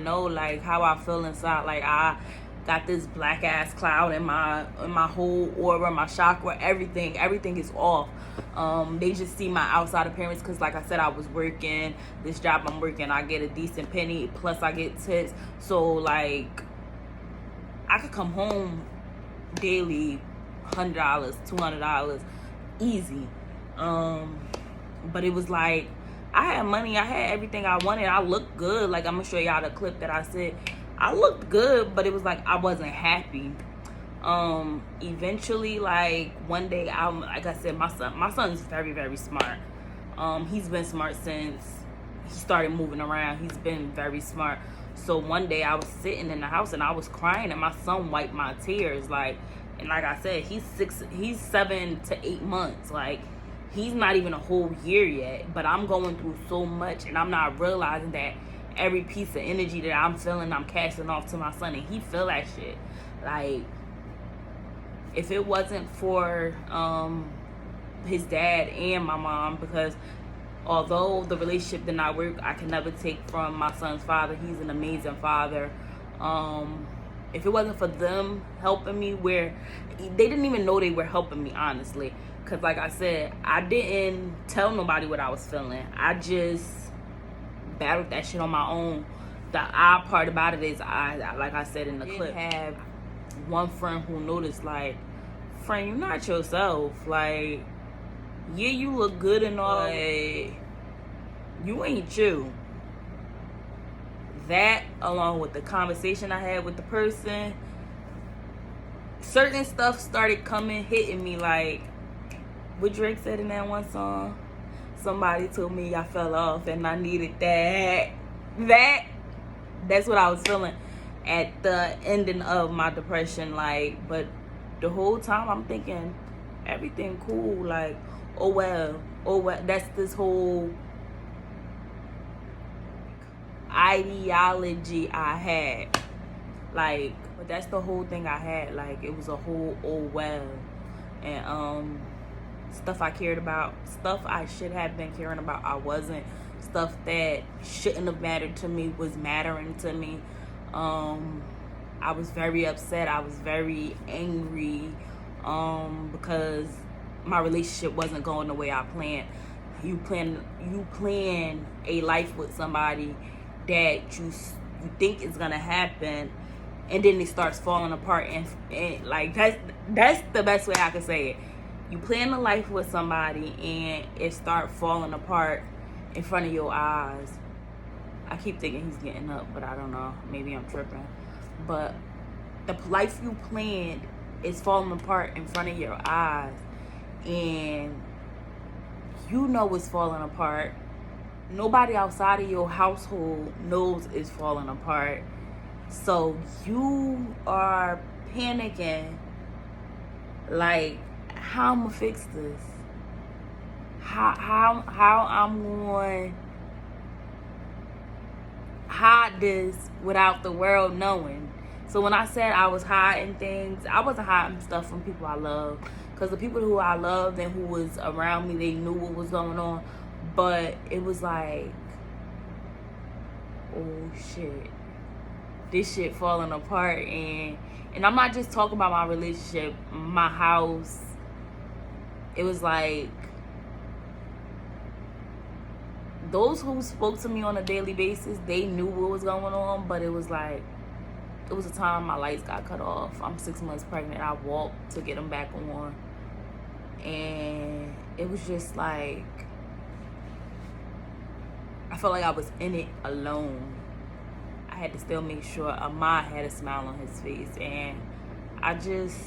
know like how I feel inside. Like I got this black ass cloud in my whole aura, my chakra, everything is off. They just see my outside appearance because like I said, I was working this job I'm working, I get a decent penny plus I get tips, so like I could come home daily $100, $200 easy. But it was like I had money, I had everything I wanted, I looked good. Like I'm gonna show y'all the clip that I said I looked good, but it was like I wasn't happy. Eventually, like one day, like I said, my son's very, very smart. He's been smart since he started moving around. He's been very smart. So one day I was sitting in the house and I was crying, and my son wiped my tears. Like, and like I said, he's 7 to 8 months. Like, he's not even a whole year yet, but I'm going through so much, and I'm not realizing that every piece of energy that I'm feeling, I'm casting off to my son, and he feel that shit. Like, if it wasn't for his dad and my mom, because although the relationship did not work, I can never take from my son's father. He's an amazing father. If it wasn't for them helping me, where they didn't even know they were helping me, honestly, because like I said, I didn't tell nobody what I was feeling. I just battled that shit on my own. The odd part about it is, I like I said in the clip, have one friend who noticed, like, friend, you're not yourself. Like, yeah, you look good and all, but you ain't you. That, along with the conversation I had with the person, certain stuff started hitting me, like what Drake said in that one song. Somebody told me I fell off and I needed that. That's what I was feeling at the ending of my depression. Like, but the whole time I'm thinking everything cool. Like, oh well. That's this whole ideology I had. Like, but that's the whole thing I had. Like, it was a whole oh well. And stuff I cared about, stuff I should have been caring about, I wasn't. Stuff that shouldn't have mattered to me was mattering to me. I was very upset. I was very angry because my relationship wasn't going the way I planned. You plan a life with somebody that you think is gonna happen, and then it starts falling apart, and like that's the best way I can say it. You plan a life with somebody and it start falling apart in front of your eyes. I keep thinking he's getting up, but I don't know. Maybe I'm tripping. But the life you planned is falling apart in front of your eyes, and you know it's falling apart. Nobody outside of your household knows it's falling apart. So you are panicking, like, how I'm gonna fix this? How I'm going to hide this without the world knowing? So when I said I was hiding things, I wasn't hiding stuff from people I love, because the people who I loved and who was around me, they knew what was going on. But it was like, oh shit, this shit falling apart. And I'm not just talking about my relationship, my house. It was like, those who spoke to me on a daily basis, they knew what was going on, but it was like, it was a time my lights got cut off. I'm 6 months pregnant. I walked to get them back on. And it was just like, I felt like I was in it alone. I had to still make sure Ahmad had a smile on his face. And I just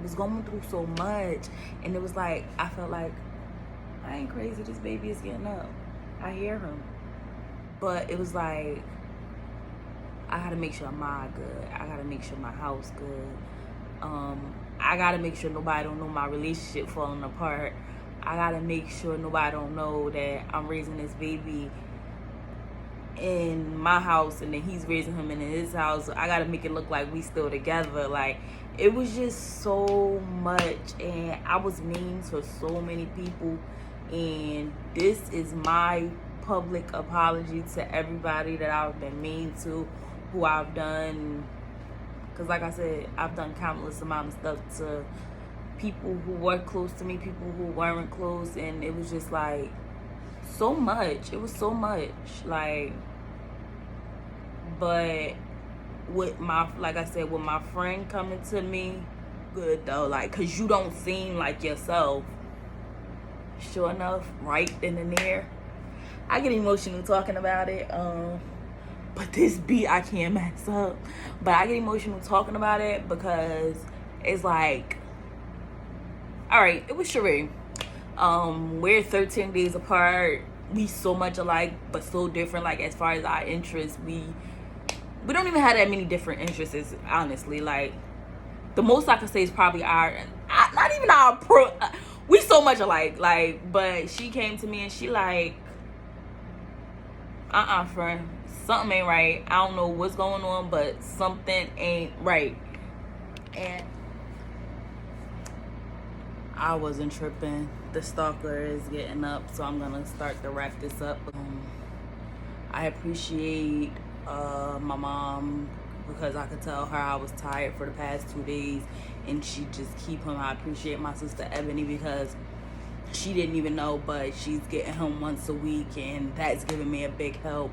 was going through so much. And it was like, I felt like, I ain't crazy. This baby is getting up. I hear him. But it was like, I gotta make sure Ahmad good. I gotta make sure my house good. I gotta make sure nobody don't know my relationship falling apart. I gotta make sure nobody don't know that I'm raising this baby in my house and then he's raising him in his house. I gotta make it look like we still together. Like, it was just so much, and I was mean to so many people. And this is my public apology to everybody that I've been mean to, who I've done, because like I said, I've done countless amount of stuff to people who were close to me, people who weren't close, and it was just like so much. It was so much, like, but with my, like I said, with my friend coming to me, good though, like, because you don't seem like yourself. Sure enough, right then and there, I get emotional talking about it. But this beat I can't mess up. But I get emotional talking about it because it's like, all right, it was Sheree. We're 13 days apart. We so much alike, but so different. Like, as far as our interests, we don't even have that many different interests, honestly. Like, the most I could say is probably not even our we so much alike. Like, but she came to me and she like, friend, something ain't right. I don't know what's going on, but something ain't right. And I wasn't tripping. The stalker is getting up, so I'm gonna start to wrap this up. I appreciate my mom, because I could tell her I was tired for the past 2 days and she just keep him. I appreciate my sister Ebony, because she didn't even know, but she's getting him once a week, and that's giving me a big help.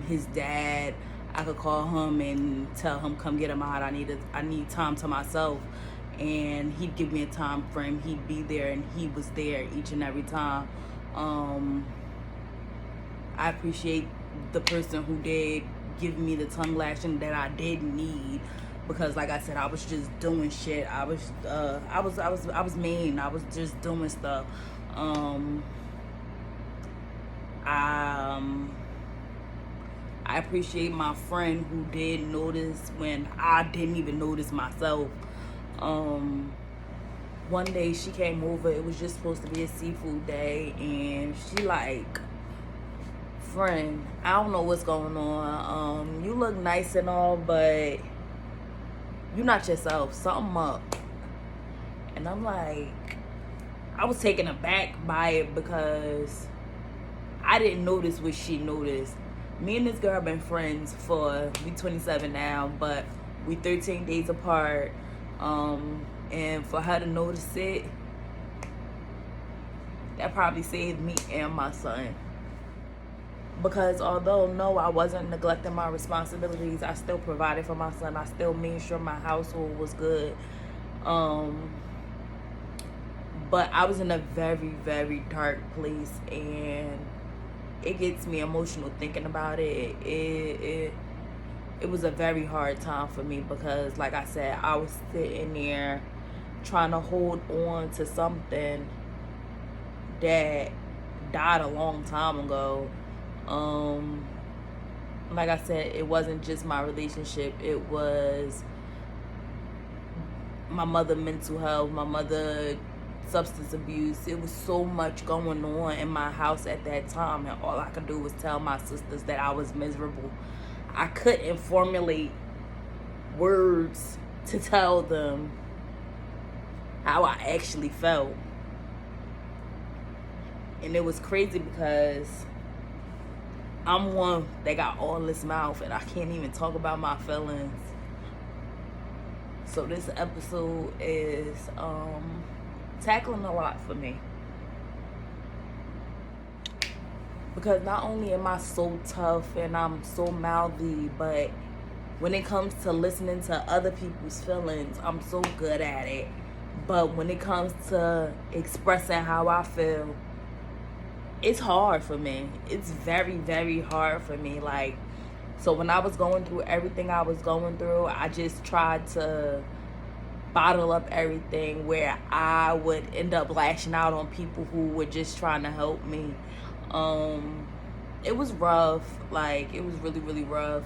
His dad, I could call him and tell him, come get him out. I need time to myself, and he'd give me a time frame. He'd be there, and he was there each and every time. I appreciate the person who did give me the tongue lashing that I did need, because like I said, I was just doing shit. I was mean. I was just doing stuff. I appreciate my friend who did notice when I didn't even notice myself. One day she came over. It was just supposed to be a seafood day, and she like, friend, I don't know what's going on. You look nice and all, but you're not yourself. Something up. And I'm like, I was taken aback by it because I didn't notice what she noticed. Me and this girl have been friends for, we 27 now, but we 13 days apart. And for her to notice it, that probably saved me and my son. Because although, no, I wasn't neglecting my responsibilities, I still provided for my son. I still made sure my household was good. But I was in a very, very dark place, and it gets me emotional thinking about it. It was a very hard time for me, because like I said, I was sitting there trying to hold on to something that died a long time ago. Like I said, it wasn't just my relationship. It was my mother mental health, my mother substance abuse. It was so much going on in my house at that time, and all I could do was tell my sisters that I was miserable. I couldn't formulate words to tell them how I actually felt. And it was crazy because I'm one that got all this mouth, and I can't even talk about my feelings. So this episode is tackling a lot for me, because not only am I so tough and I'm so mouthy, but when it comes to listening to other people's feelings, I'm so good at it. But when it comes to expressing how I feel, it's hard for me. It's very, very hard for me. Like, so when I was going through everything I was going through, I just tried to bottle up everything, where I would end up lashing out on people who were just trying to help me. It was rough. Like, it was really, really rough.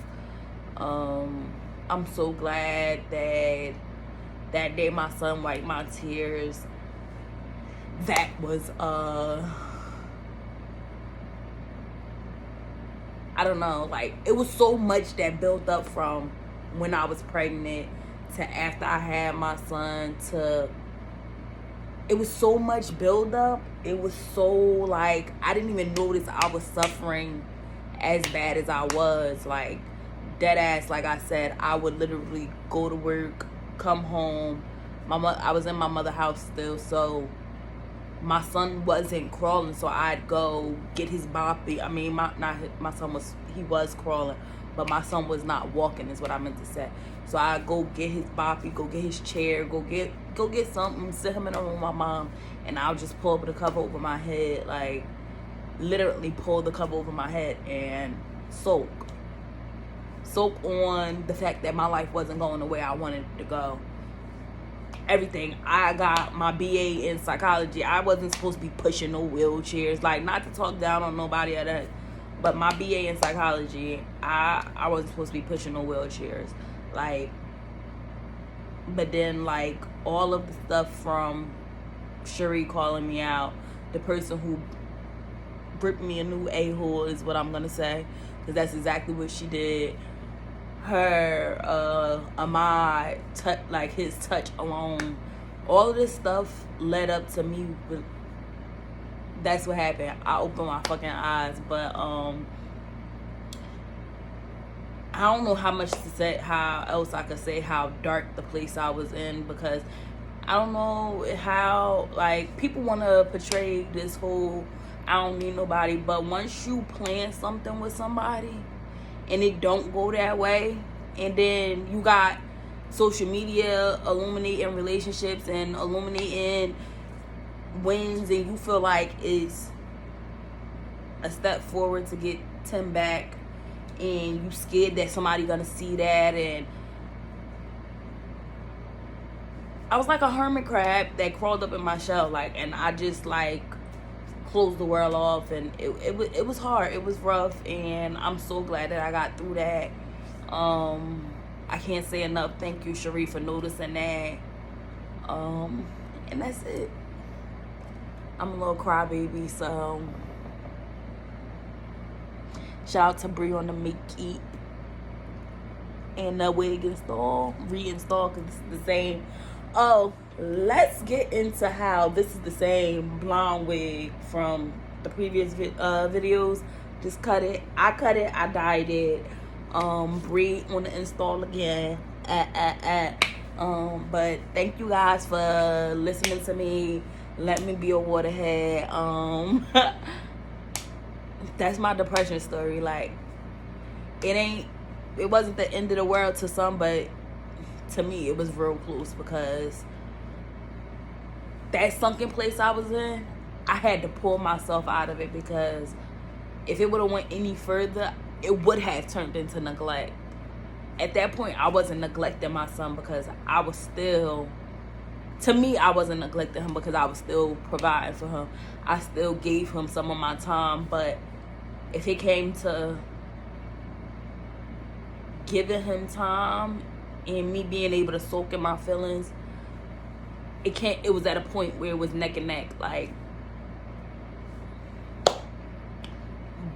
I'm so glad that that day my son wiped my tears. That was I don't know, like, it was so much that built up from when I was pregnant to after I had my son, to, it was so much build up. It was so, like, I didn't even notice I was suffering as bad as I was. Like, dead ass, like I said, I would literally go to work, come home. I was in my mother's house still, so my son wasn't crawling, so I'd go get his boppy. I mean, my son was crawling, but my son was not walking, is what I meant to say. So I'd go get his boppy, go get his chair, go get something, sit him in the room with my mom, and I'll just pull up the cover over my head, like literally pull the cover over my head and soak on the fact that my life wasn't going the way I wanted it to go. Everything. I got my BA in psychology. I wasn't supposed to be pushing no wheelchairs. Like, not to talk down on nobody at that, but my BA in psychology, I wasn't supposed to be pushing no wheelchairs. Like, but then, like, all of the stuff from Cherie calling me out, the person who ripped me a new a-hole is what I'm gonna say, because that's exactly what she did. Her Ahmad, like his touch alone, all of this stuff led up to me. That's what happened. I opened my fucking eyes, but I don't know how much to say, how else I could say how dark the place I was in, because I don't know how, like, people want to portray this whole I don't need nobody, but once you plan something with somebody and it don't go that way, and then you got social media illuminating relationships and illuminating wins, and you feel like it's a step forward to get 10 back, and you scared that somebody gonna see that, and I was like a hermit crab that crawled up in my shell, like, and I just like closed the world off, and it was hard, it was rough, and I'm so glad that I got through that. I can't say enough thank you, Cherie, for noticing that. And that's it. I'm a little crybaby, so shout out to Bree on the Mickey and the wig reinstall, because it's the same. Oh, let's get into how this is the same blonde wig from the previous videos. Just cut it. I dyed it. Bree on the install again. But thank you guys for listening to me. Let me be a waterhead. That's my depression story. Like, it wasn't the end of the world to some, but to me it was real close, because that sunken place I was in, I had to pull myself out of it, because if it would have went any further, it would have turned into neglect. At that point, I wasn't neglecting my son, because I was still, to me, I wasn't neglecting him, because I was still providing for him. I still gave him some of my time. But if it came to giving him time and me being able to soak in my feelings, it was at a point where it was neck and neck, like.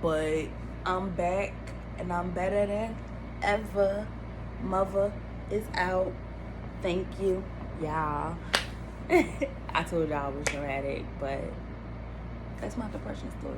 But I'm back, and I'm better than ever. Mother is out. Thank you, y'all. I told y'all I was dramatic, but that's my depression story.